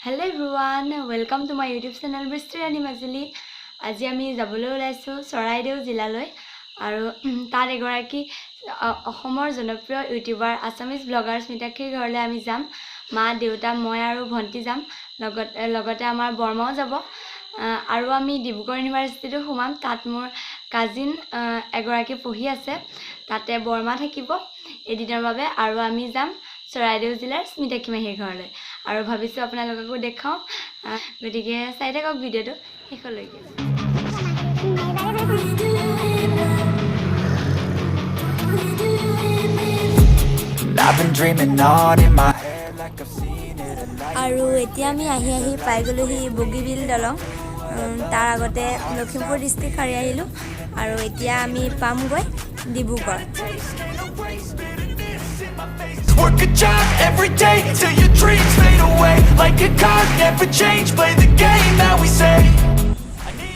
Hello everyone, welcome to my YouTube channel Bristy Rani Majuli. আজি আমি যাবলৈ ওলাইছো চৰাইদেউ জিলালৈ আৰু তাৰ এগৰাকী অসমৰ জনপ্ৰিয় ইউটিউবাৰ আছামিজ ব্লগাৰ স্মিতাক্ষীৰ ঘৰলৈ আমি যাম। মা দেউতা মই আৰু ভন্টি যাম, লগতে আমাৰ বৰমাও যাব আৰু আমি ডিব্ৰুগড় ইউনিভাৰ্চিটিটো সোমাম। তাত মোৰ কাজিন এগৰাকী পঢ়ি আছে, তাতে বৰমা থাকিব এদিনৰ বাবে আৰু আমি যাম চৰাইদেউ জিলাৰ স্মিতাক্ষী মাহীৰ ঘৰলৈ আৰু ভাবিছো আপোনালোককো দেখাও। গতিকে চাই থাকক ভিডিঅ'টো শেষলৈকে। আৰু এতিয়া আমি আহি পাই গ'লোহি বগীবিল দলং। তাৰ আগতে লখিমপুৰ ডিষ্ট্ৰিক্ট সাৰি আহিলোঁ আৰু এতিয়া আমি পামগৈ Dibrugarh. Work a job every day till your dreams fade away. Like a card, never change. Play the game that we say.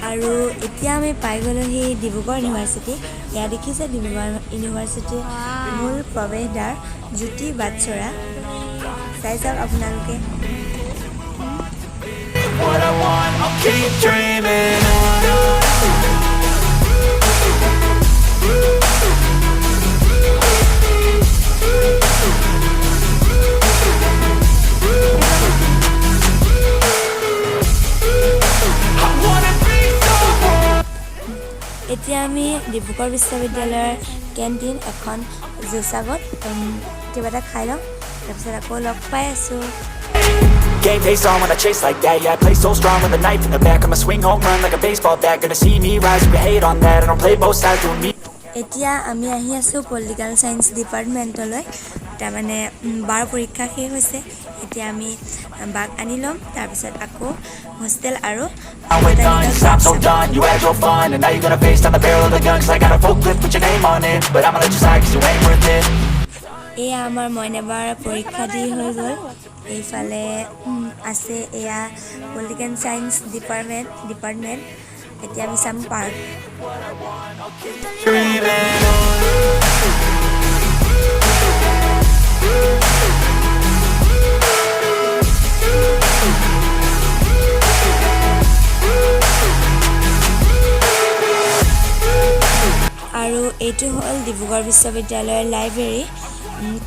আৰু এতিয়া আমি পাই গ'লোহি ডিব্ৰুগড় ইউনিভাৰ্চিটি। ইয়াত দেখিছে ডিব্ৰুগড় ইউনিভাৰ্চিটিৰ মূল প্ৰৱেশদ্বাৰ জ্যোতি বাটচৰা। চাই চাওক আপোনালোকে। What I want, I'll keep dreaming on. এতিয়া আমি ডিব্ৰুগড় বিশ্ববিদ্যালয়ৰ কেণ্টিন এখন জুচাগত কিবা এটা খাই লওঁ, তাৰপিছত আকৌ লগ পাই আছোঁ। Game face on when I chase like that. Yeah, I play so strong with a knife in the back. I'ma swing home run like a baseball bat. Gonna see me rise, you hate on that. I don't play both sides doing me. এতিয়া আমি আহি আছোঁ political science ডিপাৰ্টমেণ্টলৈ। তাৰমানে বাৰ পৰীক্ষা শেষ হৈছে। এতিয়া আমি বাক আনি ল'ম, তাৰপিছত আকৌ হোষ্টেল আৰু We're done, 'cause I'm so done. You had your fun, and now you're gonna face down the barrel of the gun. 'Cause I got a full clip with your name on it. But I'ma let you slide 'cause you ain't worth it. এয়া আমাৰ মইনাবাৰ পৰীক্ষা দি হৈ গ'ল। এইফালে আছে এয়া political science department. এতিয়া আমি চাম পাৰ্ক। Dreaming on. আৰু এইটো হ'ল ডিব্ৰুগড় বিশ্ববিদ্যালয়ৰ লাইব্ৰেৰী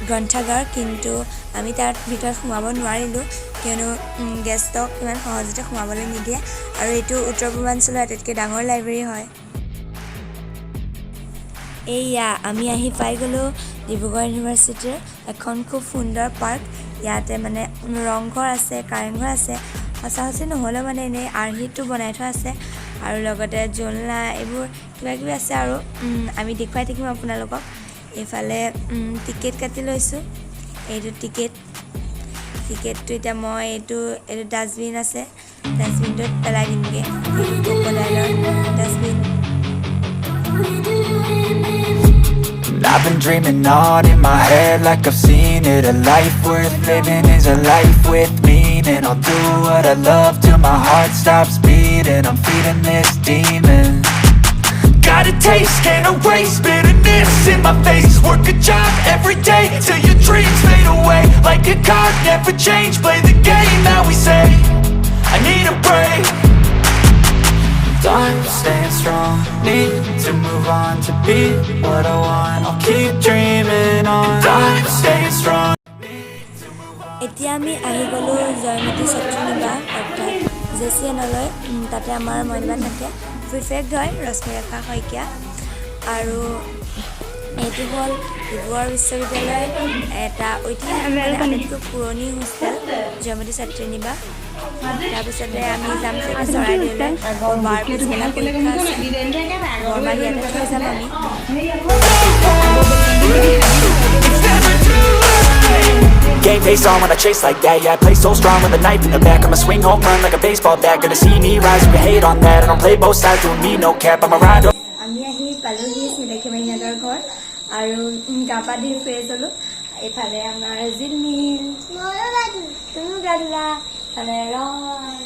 গ্ৰন্থাগাৰ, কিন্তু আমি তাৰ ভিতৰত সোমাব নোৱাৰিলোঁ কিয়নো গেষ্টক ইমান সহজতে সোমাবলৈ নিদিয়ে আৰু এইটো উত্তৰ পূৰ্বাঞ্চলৰ আটাইতকৈ ডাঙৰ লাইব্ৰেৰী হয়। এইয়া আমি আহি পাই গ'লোঁ ডিব্ৰুগড় ইউনিভাৰ্চিটিৰ এখন খুব সুন্দৰ পাৰ্ক। ইয়াতে মানে ৰংঘৰ আছে, কাৰেংঘৰ আছে, সঁচা নহ'লেও মানে এনেই আৰ্হিটো বনাই থোৱা আছে আৰু লগতে জোলনা এইবোৰ কিবাকিবি আছে আৰু আমি দেখুৱাই থাকিম আপোনালোকক। এইফালে টিকেট কাটি লৈছোঁ, এইটো টিকেটটো এতিয়া মই এইটো ডাষ্টবিন আছে, ডাষ্টবিনটোত পেলাই দিমগৈ, ক্ৰক'ডাইলৰ dustbin. I've been dreaming on in my head like I've seen it. A life worth living is a life with meaning. I'll do what I love till my heart stops beating. I'm feeding this demon. Got a taste, can't erase bitterness in my face. Work a job every day till your dreams fade away. Like a card, never change. Play the game that we say. I need a break. I'm staying strong, need to move on to be what I want. I'll keep dreaming on. I'm staying strong. এতিয়া আমি আহি গ'লোঁ জয়মতী ছাত্ৰীনিবাস অৰ্থাৎ জেচিএনলৈ। তাতে আমাৰ মইনাবা থাকে, prefect হয় ৰশ্মিৰেখা শইকীয়া। আৰু এইটো হ'ল ডিব্ৰুগড় বিশ্ববিদ্যালয়ৰ এটা ঐতিহাসিক আটাইতকৈ পুৰণি হোষ্টেল জয়মতী ছাত্ৰীনিবাস। তাৰপিছতে আমি যাম চাগে চৰাইদেউলৈ, বাৰ পিছবেলা পৰীক্ষা আছে, বৰমাক ইয়াতে থৈ যাম আমি। Game face on when I chase like that. Yeah, I play so strong with a knife in the back. I'ma swing home run like a baseball bat. Gonna see me rise, you hate on that. I don't play both sides doing me no cap. I'm a rider. আমি আহি পালোহি স্মিতাক্ষী মাহীহঁতৰ ঘৰ আৰু গা পা ধুই fresh হ'লোঁ। এইফালে আমাৰ জিলমিল, তুমিও গা ধুলা, ইফালে ৰন,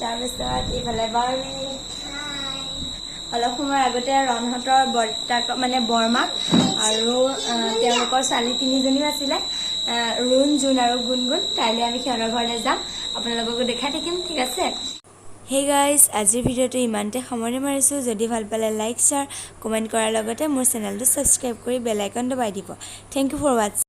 তাৰপিছত এইফালে বাৰ্বি। অলপ সময়ৰ আগতে ৰণহঁতৰ বৰ্তাক মানে বৰমাক আৰু তেওঁলোকৰ ছোৱালী 3জনীও আছিলে, ৰুণ জুন আৰু গুণগুণ কাইলৈ আমি সিহঁতৰ ঘৰলৈ যাম আপোনালোককো দেখাই থাকিম ঠিক আছে হেই গাইজ আজিৰ ভিডিঅ'টো ইমানতে সামৰণি মাৰিছোঁ যদি ভাল পালে লাইক শ্বেয়াৰ কমেণ্ট কৰাৰ লগতে মোৰ চেনেলটো ছাবস্ক্ৰাইব কৰি বেল আইকন দবাই দিব থেংক ইউ ফৰ ৱাটছিং